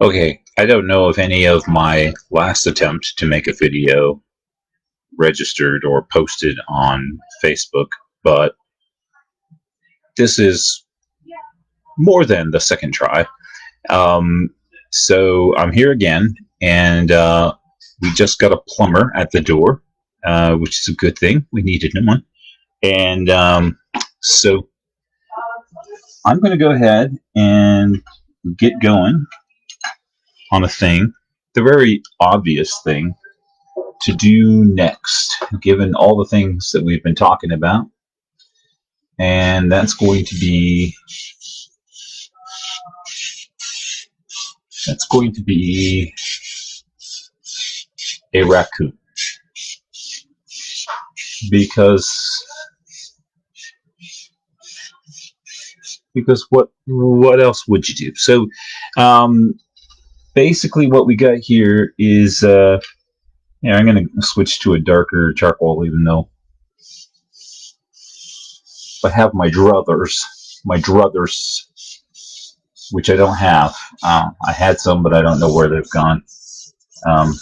Okay, I don't know if any of my last attempts to make a video registered or posted on Facebook, but this is more than the second try. Um, so I'm here again, and we just got a plumber at the door, which is a good thing. We needed one. And so I'm going to go ahead and get going on a thing, the very obvious thing to do next, given all the things that we've been talking about. And that's going to be a raccoon, because what else would you do? So um, basically what we got here is yeah, I'm going to switch to a darker charcoal, even though I have my druthers, which I don't have. I had some, but I don't know where they've gone. Um,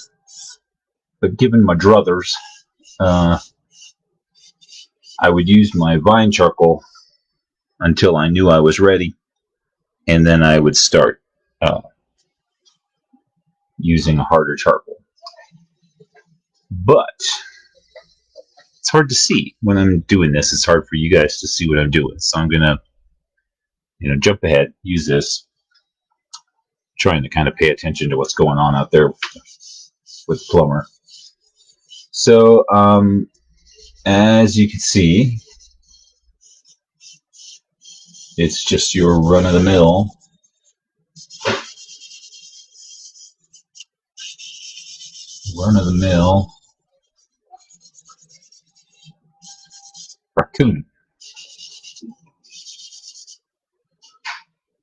but given my druthers, uh, I would use my vine charcoal until I knew I was ready, and then I would start uh, using a harder charcoal. But it's hard to see when I'm doing this. It's hard for you guys to see what I'm doing. So I'm gonna, jump ahead, use this, trying to kind of pay attention to what's going on out there with Plumber. So as you can see, it's just your run of the mill raccoon.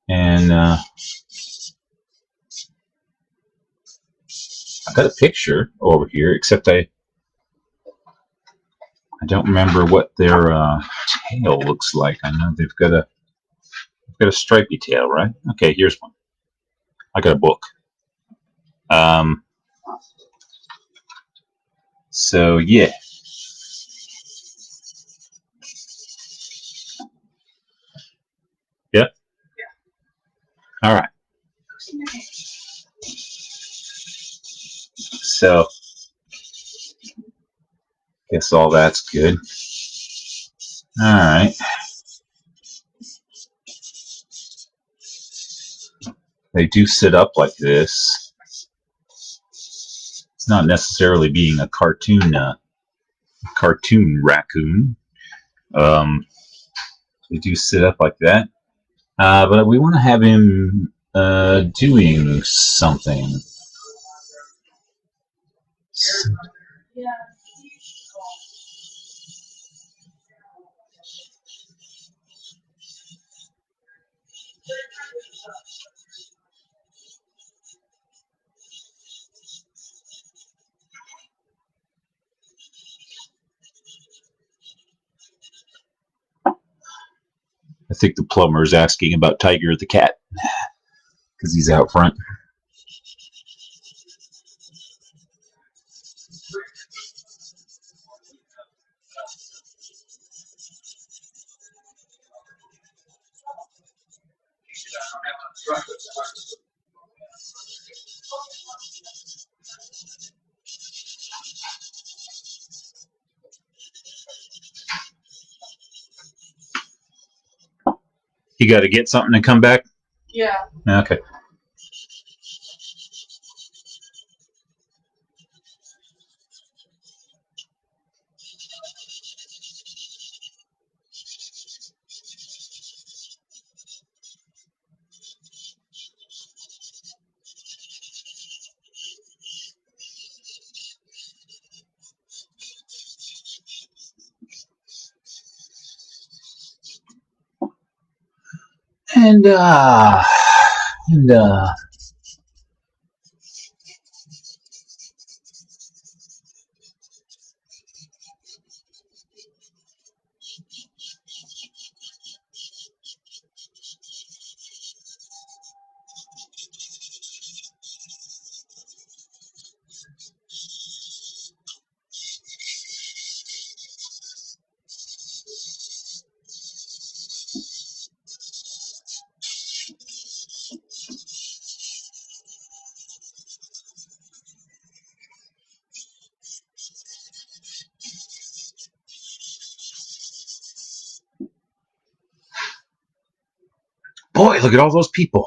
And I've got a picture over here, except I don't remember what their tail looks like. I know they've got a stripy tail, right? Okay, here's one. I got a book. Um, so yeah, yep. All right. So guess all that's good. All right. They do sit up like this. It's not necessarily being a cartoon raccoon. Um, they do sit up like that. But we want to have him doing something. I think the plumber is asking about Tiger the cat because he's out front. You got to get something and come back? Yeah. Okay. And, uh, and, uh, boy, look at all those people.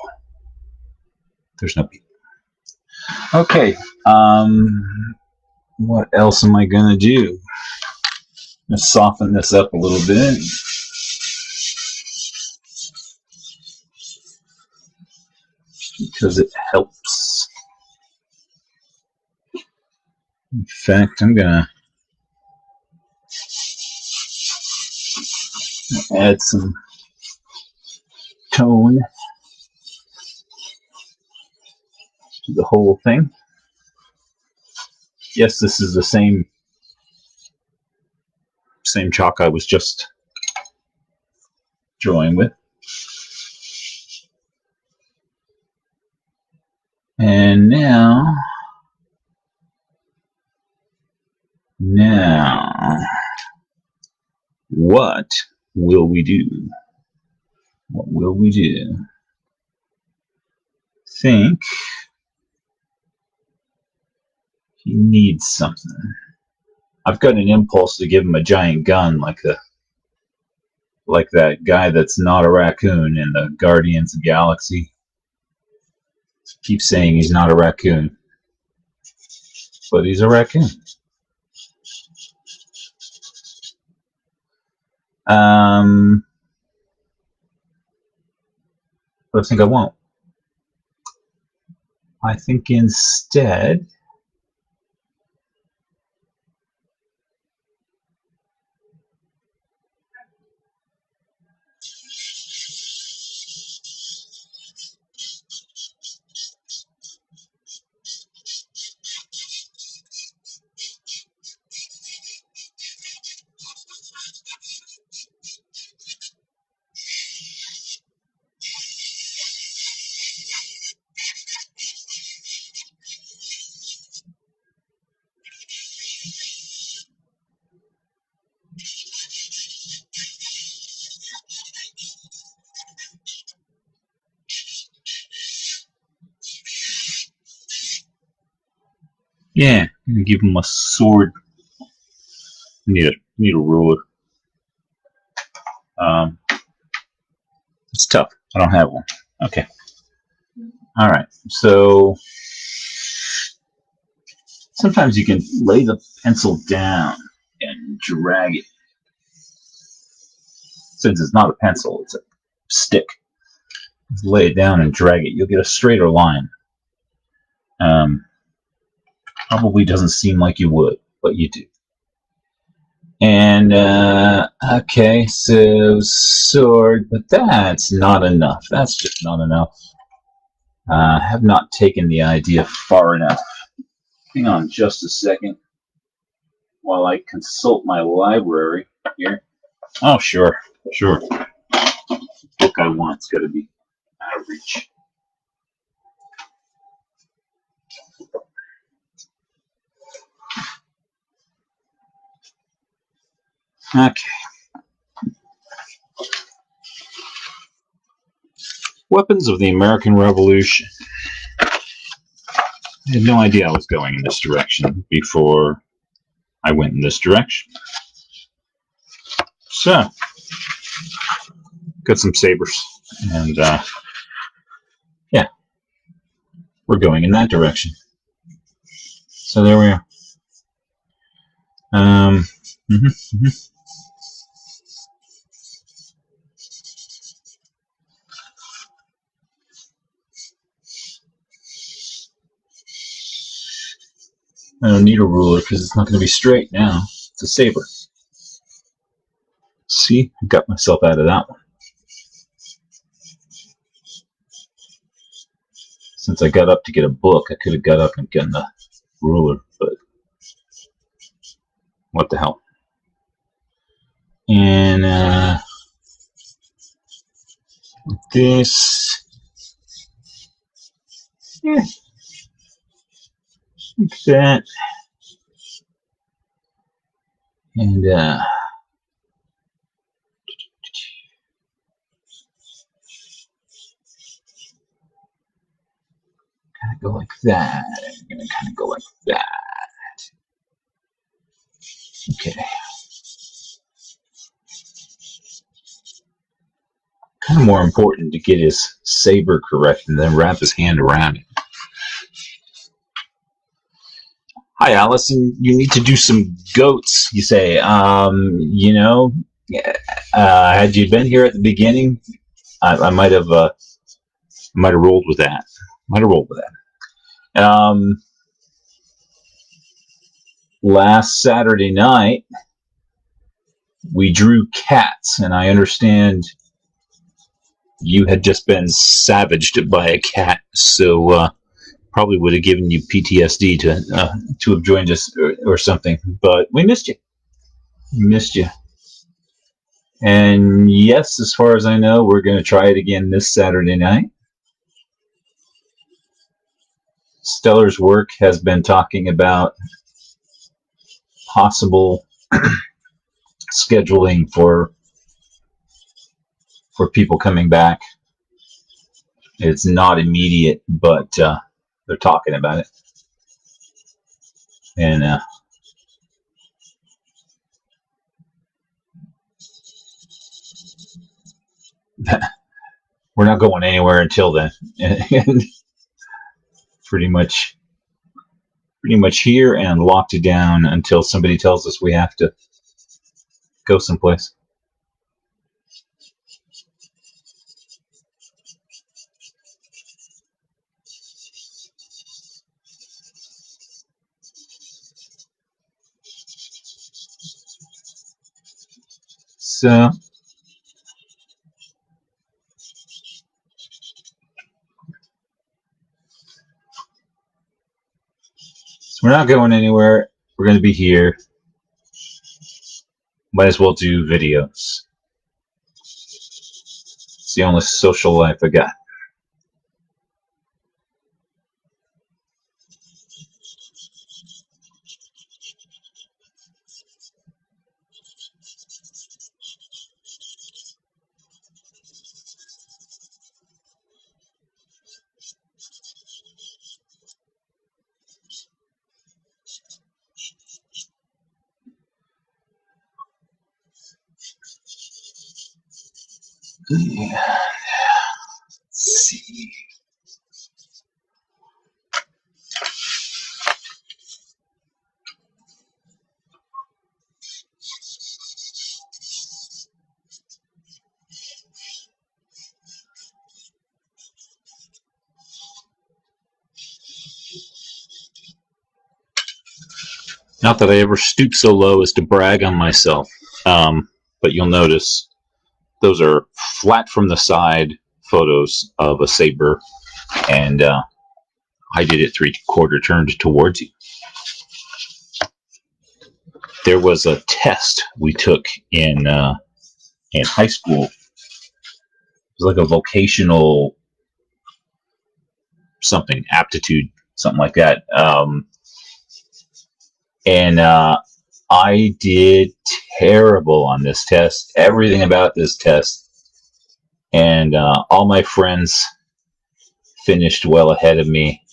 There's no people. Okay. What else am I gonna do? Let's soften this up a little bit. Because it helps. In fact, I'm gonna add some tone to the whole thing. Yes, this is the same chalk I was just drawing with. And now, what will we do? What will we do? Think he needs something. I've got an impulse to give him a giant gun like that guy that's not a raccoon in the Guardians of the Galaxy. Keeps saying he's not a raccoon, but he's a raccoon. But I think I won't. I think instead yeah, I'm gonna give him a sword. Need a ruler. It's tough. I don't have one. Okay. All right. So sometimes you can lay the pencil down and drag it. Since it's not a pencil, it's a stick. Just lay it down and drag it. You'll get a straighter line. Probably doesn't seem like you would, but you do. And, okay, so sword, but that's not enough. That's just not enough. Have not taken the idea far enough. Hang on just a second while I consult my library here. Oh, sure. The book I want's got to be out of reach. Okay. Weapons of the American Revolution. I had no idea I was going in this direction before I went in this direction. So, got some sabers, and yeah, we're going in that direction. So there we are. I don't need a ruler because it's not going to be straight now. It's a saber. See, I got myself out of that one. Since I got up to get a book, I could have got up and gotten the ruler, but what the hell. And this, yeah, like that, and kind of go like that. I'm gonna kind of go like that. Okay. Kind more important to get his saber correct and then wrap his hand around it. Hi, Allison. You need to do some goats, you say. Had you been here at the beginning, I might have rolled with that. Last Saturday night, we drew cats, and I understand you had just been savaged by a cat, so probably would have given you PTSD to have joined us or something. But we missed you. And yes, as far as I know, we're going to try it again this Saturday night. Stellar's work has been talking about possible scheduling for people coming back. It's not immediate, but they're talking about it. And we're not going anywhere until then. And pretty much here and locked down until somebody tells us we have to go someplace. So we're not going anywhere. We're going to be here. Might as well do videos. It's the only social life I got. Yeah. Let's see. Not that I ever stoop so low as to brag on myself, but you'll notice those are flat from the side photos of a saber, and I did it 3/4 turned towards you. There was a test we took in high school. It was like a vocational something, aptitude, something like that. And I did terrible on this test, everything about this test. And all my friends finished well ahead of me.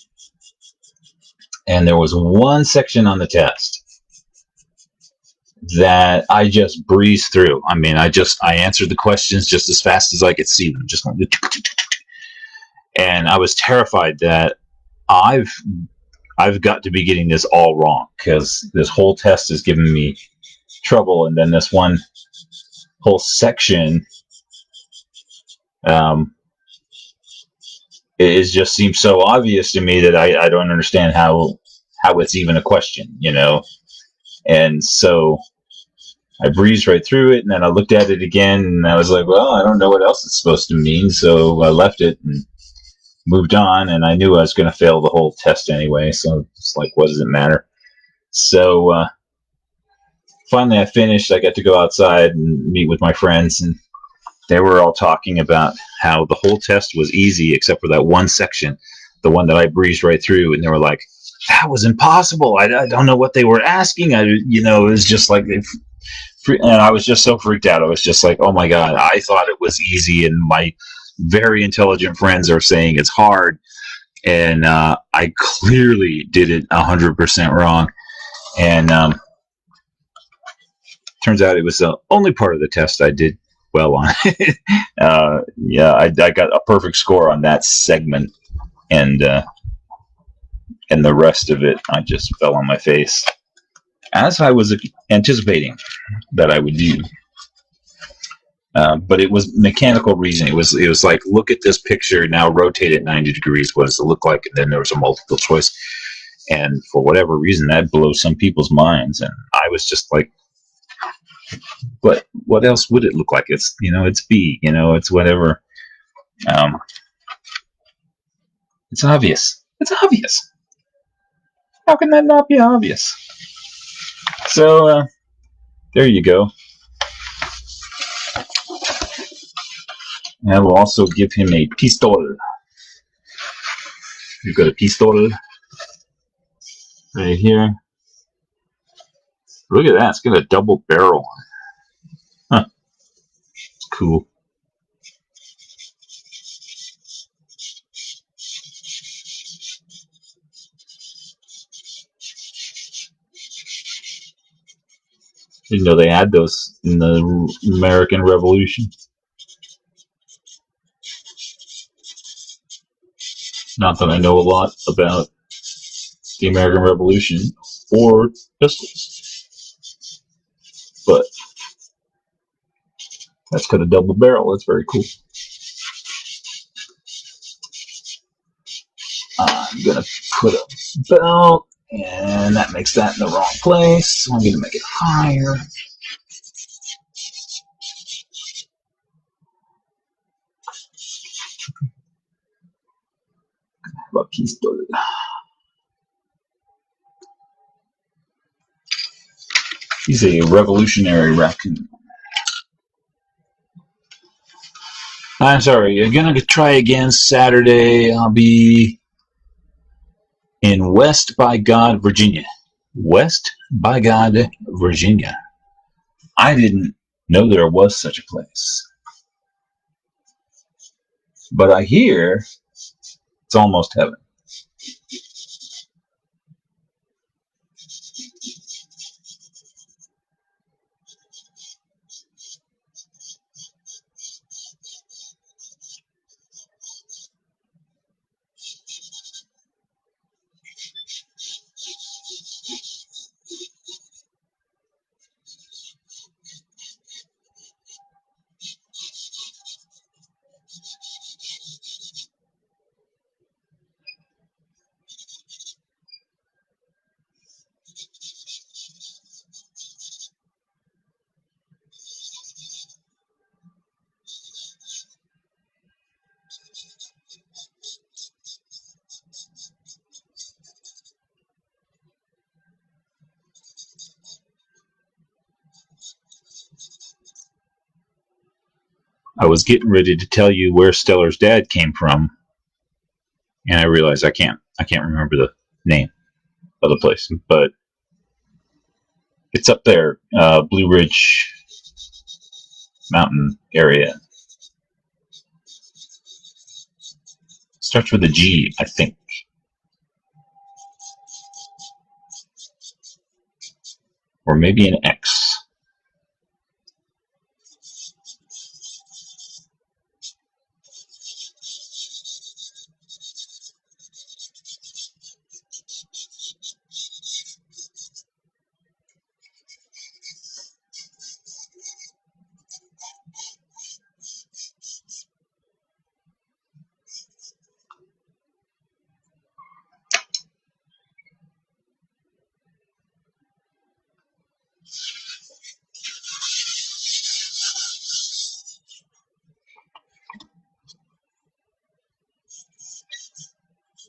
And there was one section on the test that I just breezed through. I mean, I answered the questions just as fast as I could see them. Just going, and I was terrified that I've got to be getting this all wrong, because this whole test is giving me trouble, and then this one whole section it just seems so obvious to me that I don't understand how it's even a question, and so I breezed right through it, and then I looked at it again, and I was like, well, I don't know what else it's supposed to mean, so I left it and moved on, and I knew I was going to fail the whole test anyway, so it's like, what does it matter? So finally I finished. I got to go outside and meet with my friends, and they were all talking about how the whole test was easy except for that one section, the one that I breezed right through, and they were like, that was impossible. I don't know what they were asking. It was just like, and I was just so freaked out. I was just like, oh my God, I thought it was easy, and my very intelligent friends are saying it's hard, and I clearly did it 100% wrong. And turns out it was the only part of the test I did well on it. Yeah, I got a perfect score on that segment, and the rest of it, I just fell on my face, as I was anticipating that I would do. But it was mechanical reasoning. It was like, look at this picture now, rotate it 90 degrees. What does it look like? And then there was a multiple choice, and for whatever reason, that blows some people's minds. And I was just like, but what else would it look like? It's B. It's whatever. Um, it's obvious. It's obvious. How can that not be obvious? So there you go. And I will also give him a pistol. You've got a pistol right here. Look at that. It's got a double barrel. Huh. It's cool. Didn't know they had those in the American Revolution. Not that I know a lot about the American Revolution or pistols, but that's got a double barrel. That's very cool. I'm gonna put a belt, and that makes that in the wrong place. So I'm gonna make it higher. Pistol. He's a revolutionary raccoon. I'm sorry. I'm gonna try again Saturday. I'll be in West by God, Virginia. West by God, Virginia. I didn't know there was such a place, but I hear it's almost heaven. I was getting ready to tell you where Stellar's dad came from, and I realized I can't remember the name of the place, but it's up there, Blue Ridge Mountain area. Starts with a G, I think, or maybe an X.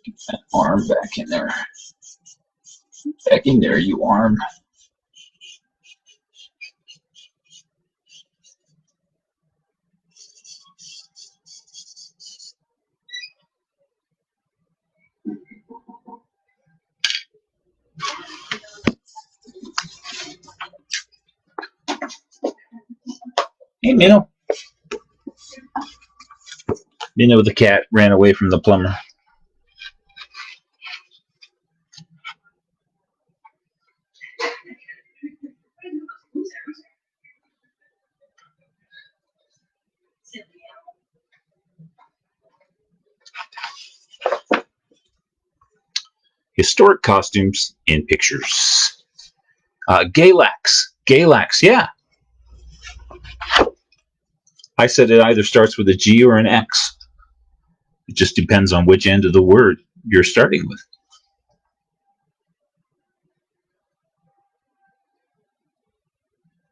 Get that arm back in there. Back in there, you arm. Hey, Minnow. Minnow the cat ran away from the plumber. Historic costumes in pictures. Galax, yeah. I said it either starts with a G or an X. It just depends on which end of the word you're starting with.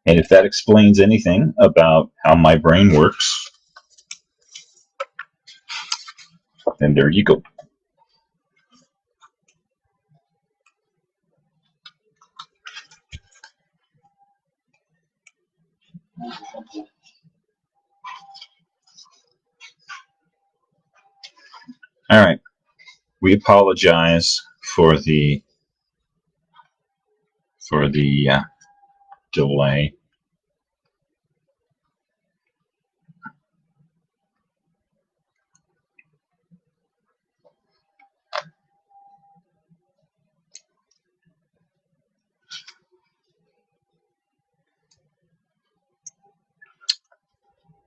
And if that explains anything about how my brain works, then there you go. All right. We apologize for the delay.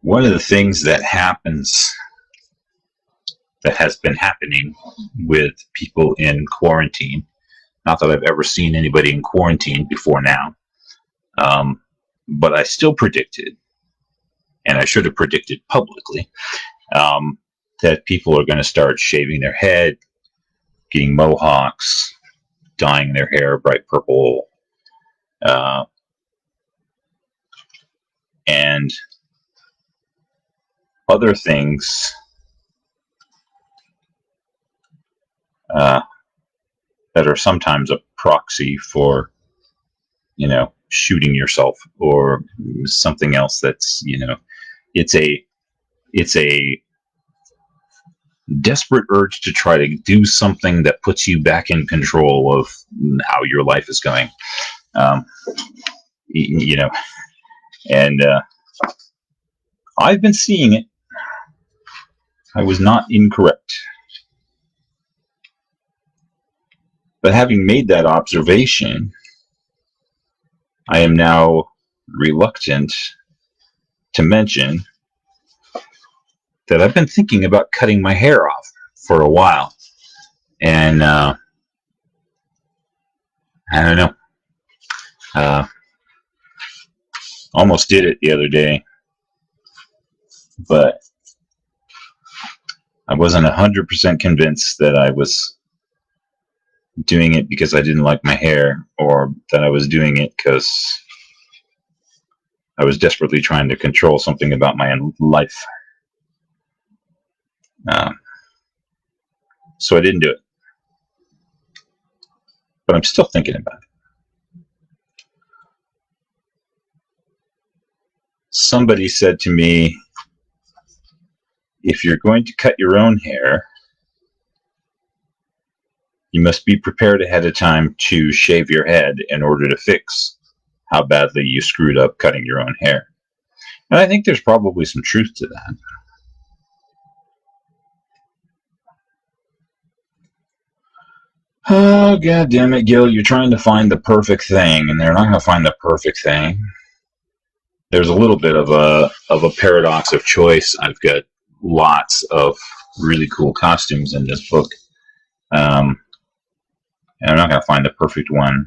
One of the things that has been happening with people in quarantine, not that I've ever seen anybody in quarantine before now, but I still predicted, and I should have predicted publicly, that people are going to start shaving their head, getting mohawks, dyeing their hair bright purple, and other things that are sometimes a proxy for, shooting yourself or something else that's, it's a desperate urge to try to do something that puts you back in control of how your life is going. And I've been seeing it. I was not incorrect. But having made that observation, I am now reluctant to mention that I've been thinking about cutting my hair off for a while. And I don't know. Almost did it the other day, but I wasn't 100% convinced that I was doing it because I didn't like my hair, or that I was doing it because I was desperately trying to control something about my life. So I didn't do it. But I'm still thinking about it. Somebody said to me, if you're going to cut your own hair, you must be prepared ahead of time to shave your head in order to fix how badly you screwed up cutting your own hair. And I think there's probably some truth to that. Oh, God damn it, Gil, you're trying to find the perfect thing, and they're not going to find the perfect thing. There's a little bit of a paradox of choice. I've got lots of really cool costumes in this book. And I'm not going to find the perfect one.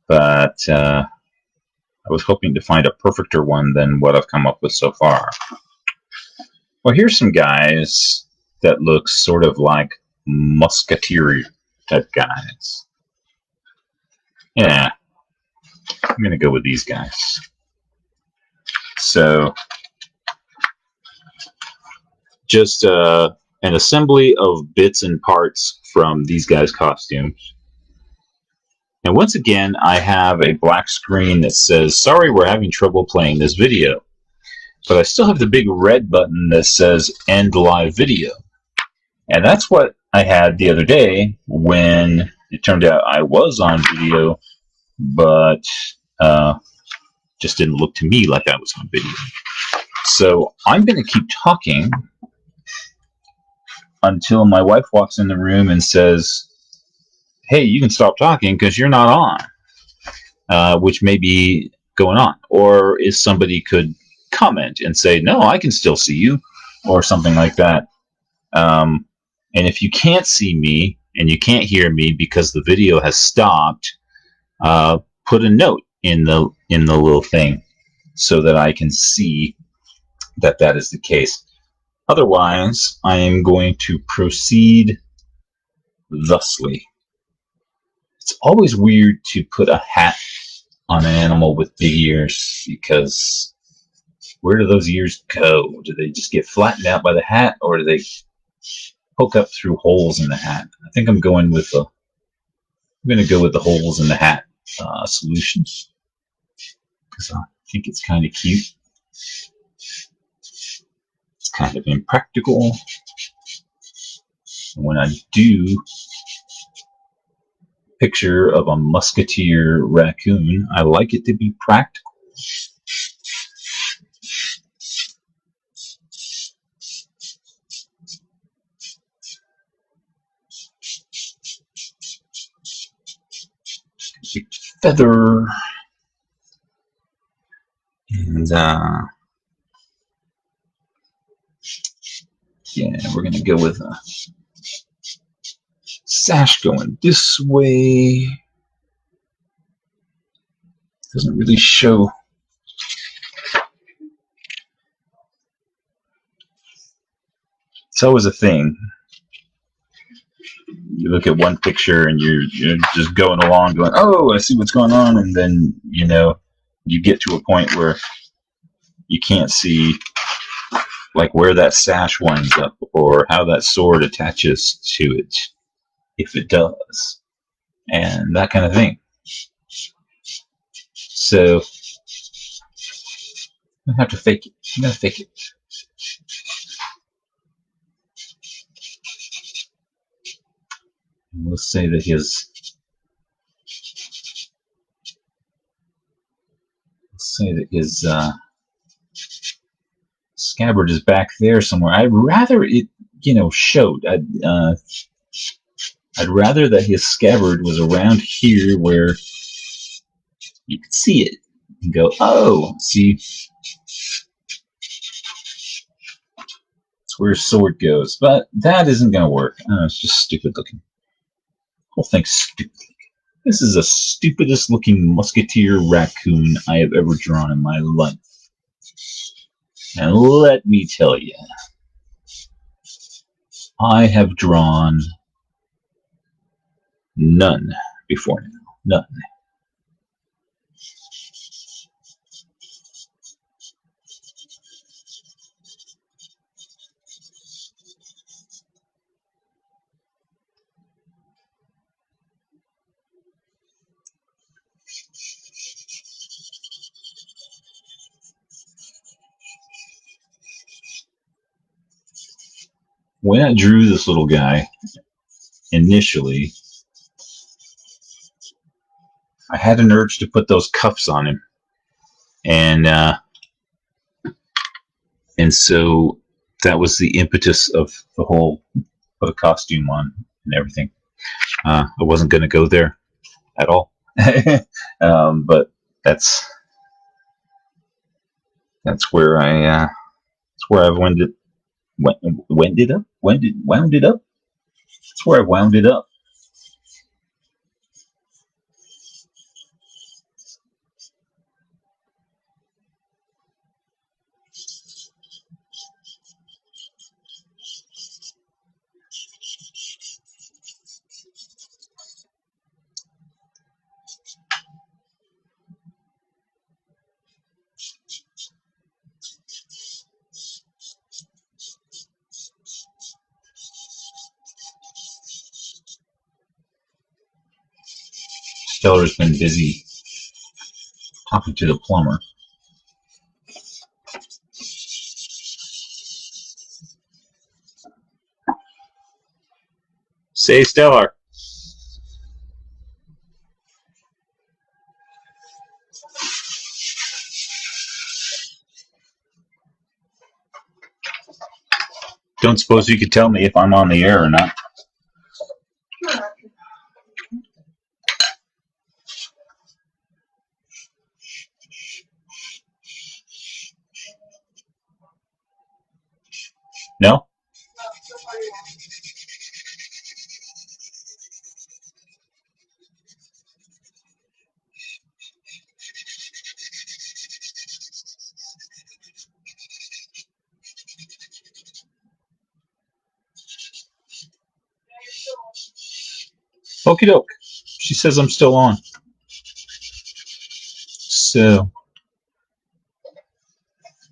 But I was hoping to find a perfecter one than what I've come up with so far. Well, here's some guys that look sort of like musketeer type guys. Yeah, I'm going to go with these guys. So, just an assembly of bits and parts from these guys' costumes. And once again, I have a black screen that says, sorry, we're having trouble playing this video. But I still have the big red button that says end live video. And that's what I had the other day when it turned out I was on video, but just didn't look to me like I was on video. So I'm going to keep talking until my wife walks in the room and says, hey, you can stop talking because you're not on, which may be going on. Or if somebody could comment and say, no, I can still see you, or something like that. And if you can't see me and you can't hear me because the video has stopped, put a note in the little thing so that I can see that that is the case. Otherwise, I am going to proceed thusly. It's always weird to put a hat on an animal with big ears because where do those ears go? Do they just get flattened out by the hat, or do they poke up through holes in the hat? I think I'm going with the. I'm going to go with the holes in the hat solution because I think it's kind of cute. It's kind of impractical. And when I do picture of a musketeer raccoon, I like it to be practical. Big feather. And yeah, we're going to go with a sash going this way. Doesn't really show. It's always a thing. You look at one picture and you're just going along going, oh, I see what's going on. And then, you get to a point where you can't see like where that sash winds up or how that sword attaches to it, if it does, and that kind of thing. So I have to fake it. I'm gonna fake it. And we'll say that his scabbard is back there somewhere. I'd rather it, showed. I'd rather that his scabbard was around here where you could see it and go, oh, see, that's where his sword goes. But that isn't going to work. It's just stupid looking. The whole thing's stupid. This is the stupidest looking musketeer raccoon I have ever drawn in my life. And let me tell you, I have drawn none before now. None. When I drew this little guy initially, I had an urge to put those cuffs on him, and so that was the impetus of the whole put a costume on and everything. I wasn't going to go there at all, but that's where I've wound it up. That's where I wound it up. Stellar's been busy talking to the plumber. Say, Stellar. Don't suppose you could tell me if I'm on the air or not? No? Okie doke. She says I'm still on. So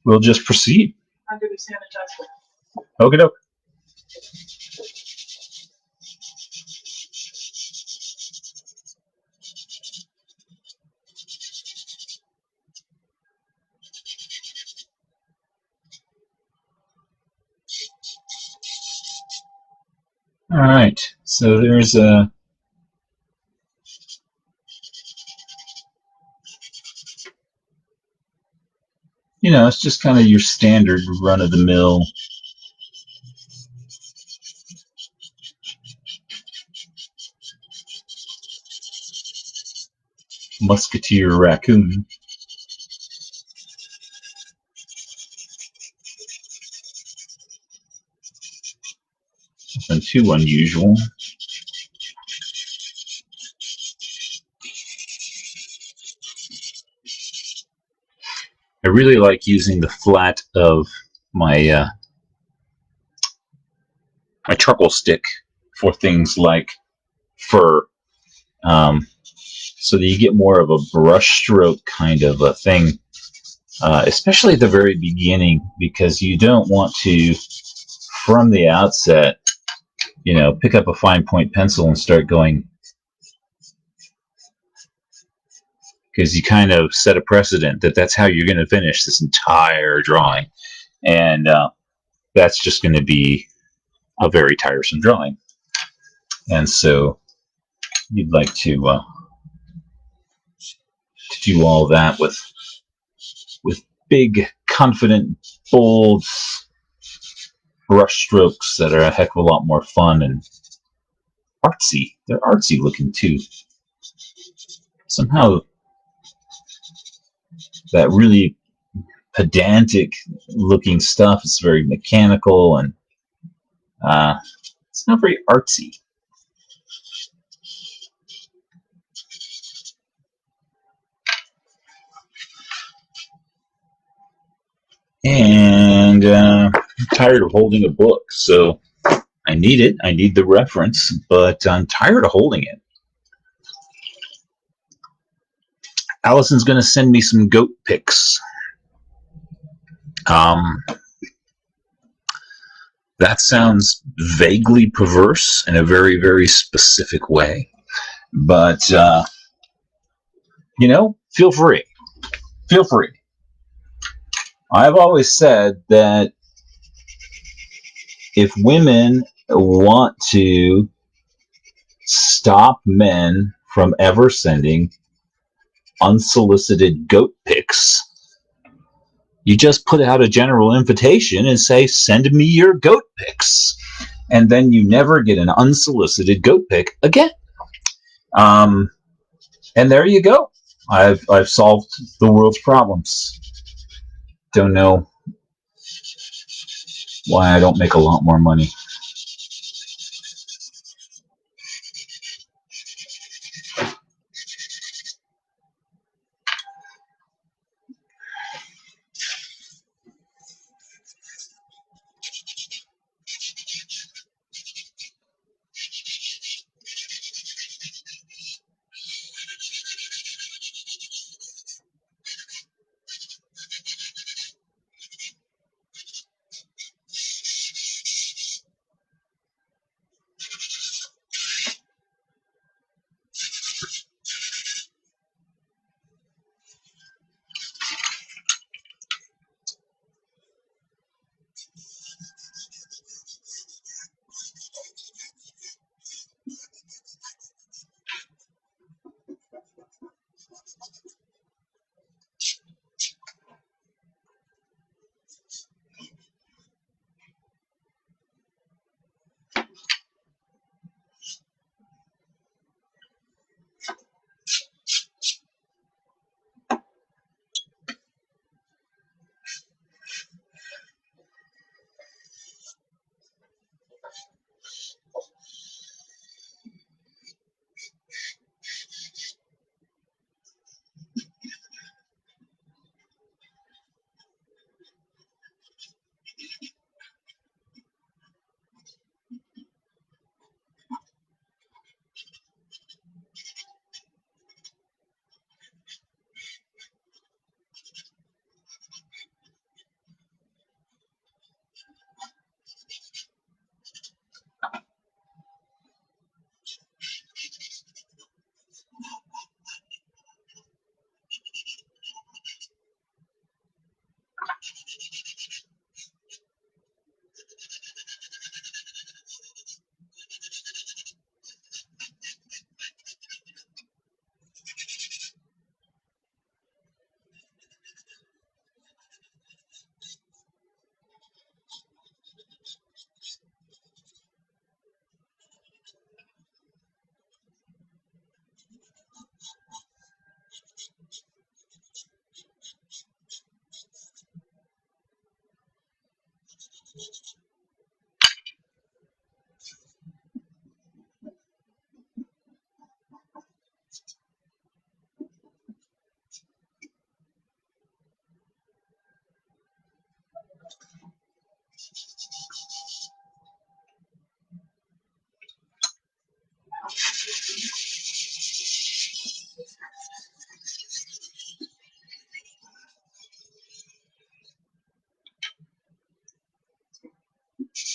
we'll just proceed. I'm going to sanitize it. Okie doke. All right. So there's a. It's just kind of your standard run-of-the-mill musketeer raccoon. Nothing too unusual. I really like using the flat of my my charcoal stick for things like fur, so that you get more of a brushstroke kind of a thing, especially at the very beginning, because you don't want to, from the outset, pick up a fine point pencil and start going, because you kind of set a precedent that that's how you're going to finish this entire drawing, and that's just going to be a very tiresome drawing. And so you'd like to do all that with big, confident, bold brush strokes that are a heck of a lot more fun and artsy. They're artsy looking too. Somehow that really pedantic looking stuff is very mechanical, and it's not very artsy. And I'm tired of holding a book, so I need it. I need the reference, but I'm tired of holding it. Allison's going to send me some goat pics. That sounds vaguely perverse in a very, very specific way. But, feel free. Feel free. I've always said that if women want to stop men from ever sending unsolicited goat pics, you just put out a general invitation and say, send me your goat pics. And then you never get an unsolicited goat pic again. And there you go. I've solved the world's problems. Don't know why I don't make a lot more money.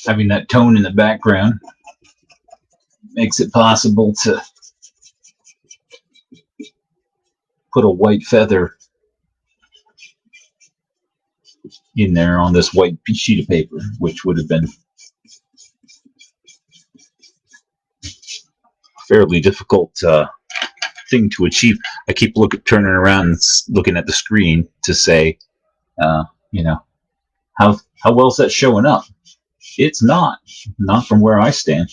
having that tone in the background makes it possible to put a white feather in there on this white sheet of paper, which would have been a fairly difficult thing to achieve. I keep turning around and looking at the screen to say, you know, how well is that showing up? It's not from where I stand.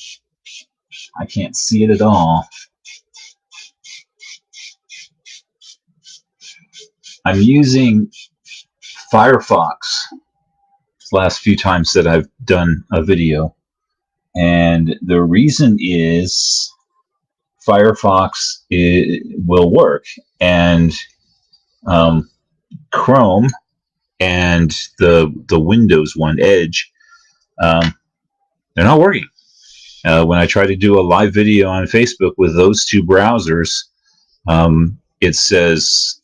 I can't see it at all. I'm using Firefox the last few times that I've done a video, and the reason is Firefox will work, and Chrome and the Windows one, Edge, they're not working. When I try to do a live video on Facebook with those two browsers, it says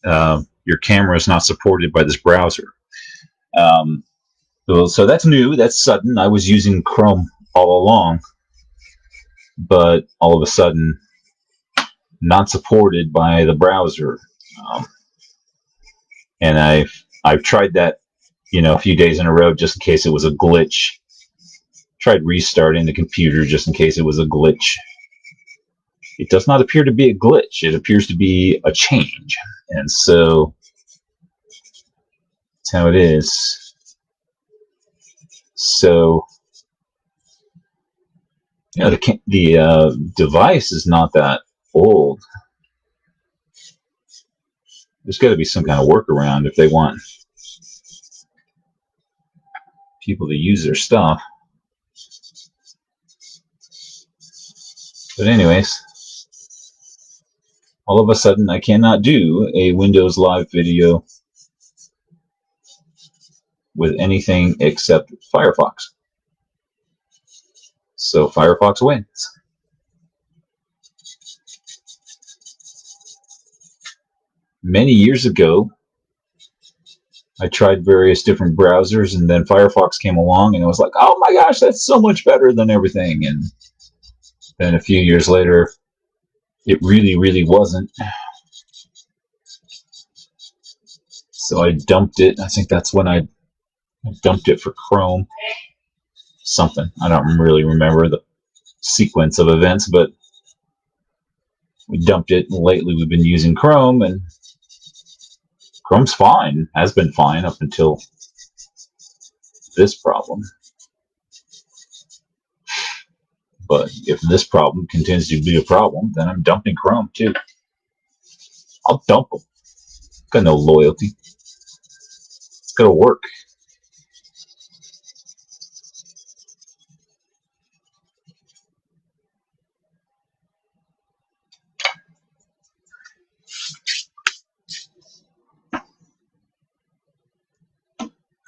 your camera is not supported by this browser. So that's new. That's sudden. I was using Chrome all along, but all of a sudden, not supported by the browser. And I've tried that, a few days in a row just in case it was a glitch. Tried restarting the computer just in case it was a glitch. It does not appear to be a glitch. It appears to be a change. And so that's how it is. So, the device is not that old. There's got to be some kind of workaround if they want people to use their stuff. But anyways, all of a sudden I cannot do a Windows Live video with anything except Firefox. So Firefox wins. Many years ago, I tried various different browsers, and then Firefox came along, and I was like, oh my gosh, that's so much better than everything. And then a few years later, it really, really wasn't. So I dumped it. I think that's when I dumped it for Chrome. Something. I don't really remember the sequence of events, but we dumped it. And lately, we've been using Chrome, and Chrome's fine. Has been fine up until this problem. But if this problem continues to be a problem, then I'm dumping Chrome too. I'll dump them. Got no loyalty. It's gotta work.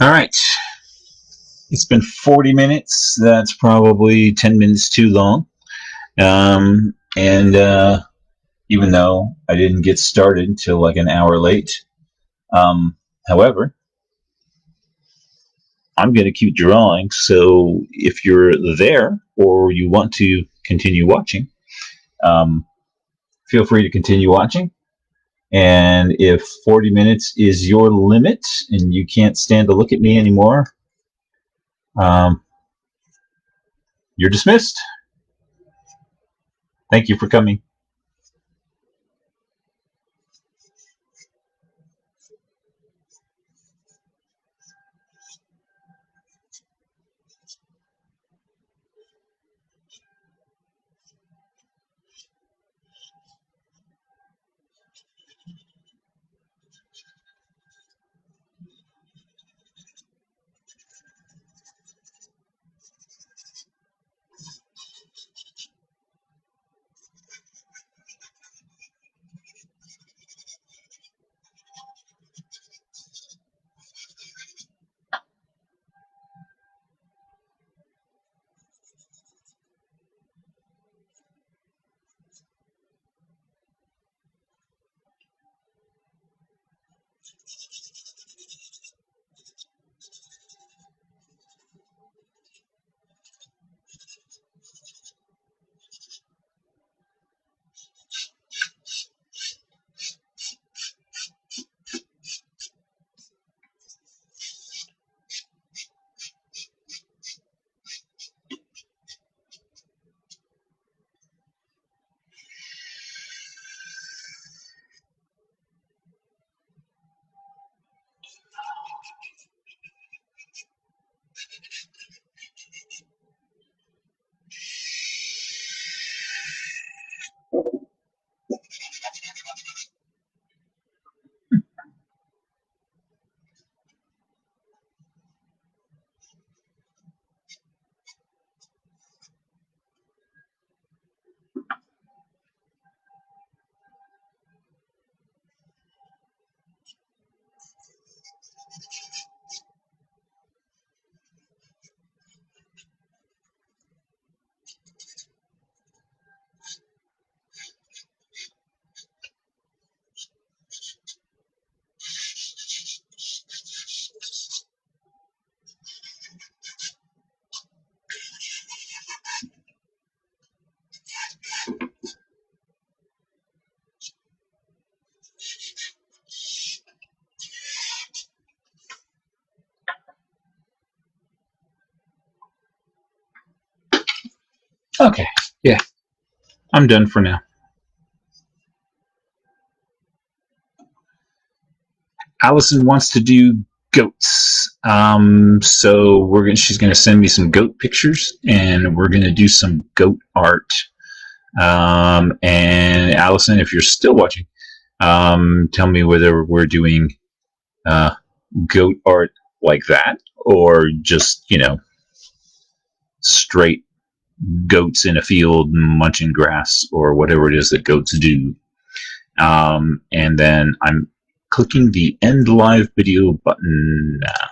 All right. It's been 40 minutes. That's probably 10 minutes too long. And even though I didn't get started until like an hour late. However, I'm going to keep drawing. So if you're there or you want to continue watching, feel free to continue watching. And if 40 minutes is your limit and you can't stand to look at me anymore, you're dismissed. Thank you for coming. Okay, yeah, I'm done for now. Allison wants to do goats. So she's gonna send me some goat pictures, and we're gonna do some goat art. And Allison, if you're still watching, tell me whether we're doing goat art like that, or just straight goats in a field munching grass, or whatever it is that goats do. And then I'm clicking the end live video button now.